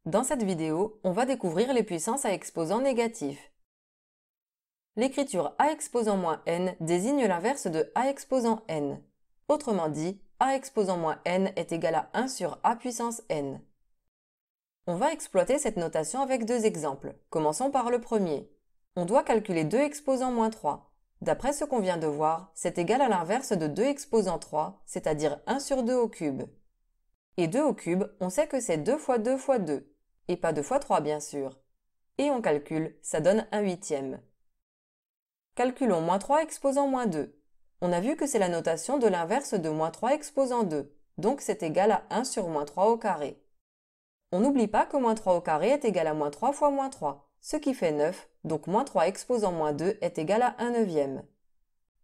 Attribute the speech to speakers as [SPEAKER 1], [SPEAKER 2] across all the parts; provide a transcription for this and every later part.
[SPEAKER 1] Dans cette vidéo, on va découvrir les puissances à exposant négatif. L'écriture a exposant moins n désigne l'inverse de a exposant n. Autrement dit, a exposant moins n est égal à 1 sur a puissance n. On va exploiter cette notation avec deux exemples. Commençons par le premier. On doit calculer 2 exposant moins 3. D'après ce qu'on vient de voir, c'est égal à l'inverse de 2 exposant 3, c'est-à-dire 1 sur 2 au cube. Et 2 au cube, on sait que c'est 2 fois 2 fois 2, et pas 2 fois 3 bien sûr. Et on calcule, ça donne 1/8. Calculons moins 3 exposant moins 2. On a vu que c'est la notation de l'inverse de moins 3 exposant 2, donc c'est égal à 1 sur moins 3 au carré. On n'oublie pas que moins 3 au carré est égal à moins 3 fois moins 3, ce qui fait 9, donc moins 3 exposant moins 2 est égal à 1/9.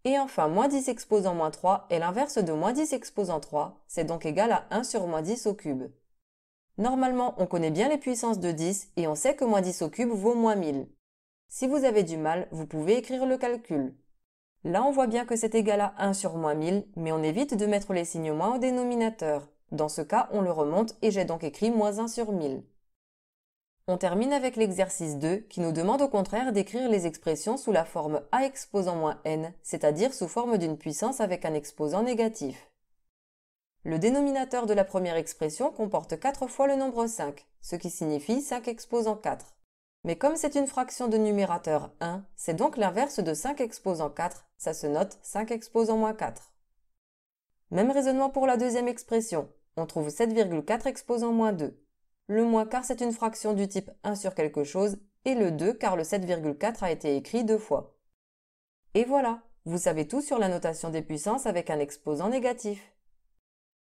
[SPEAKER 1] Et enfin, moins 10 exposant moins 3 est l'inverse de moins 10 exposant 3, c'est donc égal à 1 sur moins 10 au cube. Normalement, on connaît bien les puissances de 10 et on sait que moins 10 au cube vaut moins 1000. Si vous avez du mal, vous pouvez écrire le calcul. Là, on voit bien que c'est égal à 1 sur moins 1000, mais on évite de mettre les signes moins au dénominateur. Dans ce cas, on le remonte et j'ai donc écrit moins 1 sur 1000. On termine avec l'exercice 2 qui nous demande au contraire d'écrire les expressions sous la forme a exposant moins n, c'est-à-dire sous forme d'une puissance avec un exposant négatif. Le dénominateur de la première expression comporte 4 fois le nombre 5, ce qui signifie 5 exposant 4. Mais comme c'est une fraction de numérateur 1, c'est donc l'inverse de 5 exposant 4, ça se note 5 exposant moins 4. Même raisonnement pour la deuxième expression, on trouve 7,4 exposant moins 2. Le moins car c'est une fraction du type 1 sur quelque chose, et le 2 car le 7,4 a été écrit 2 fois. Et voilà, vous savez tout sur la notation des puissances avec un exposant négatif.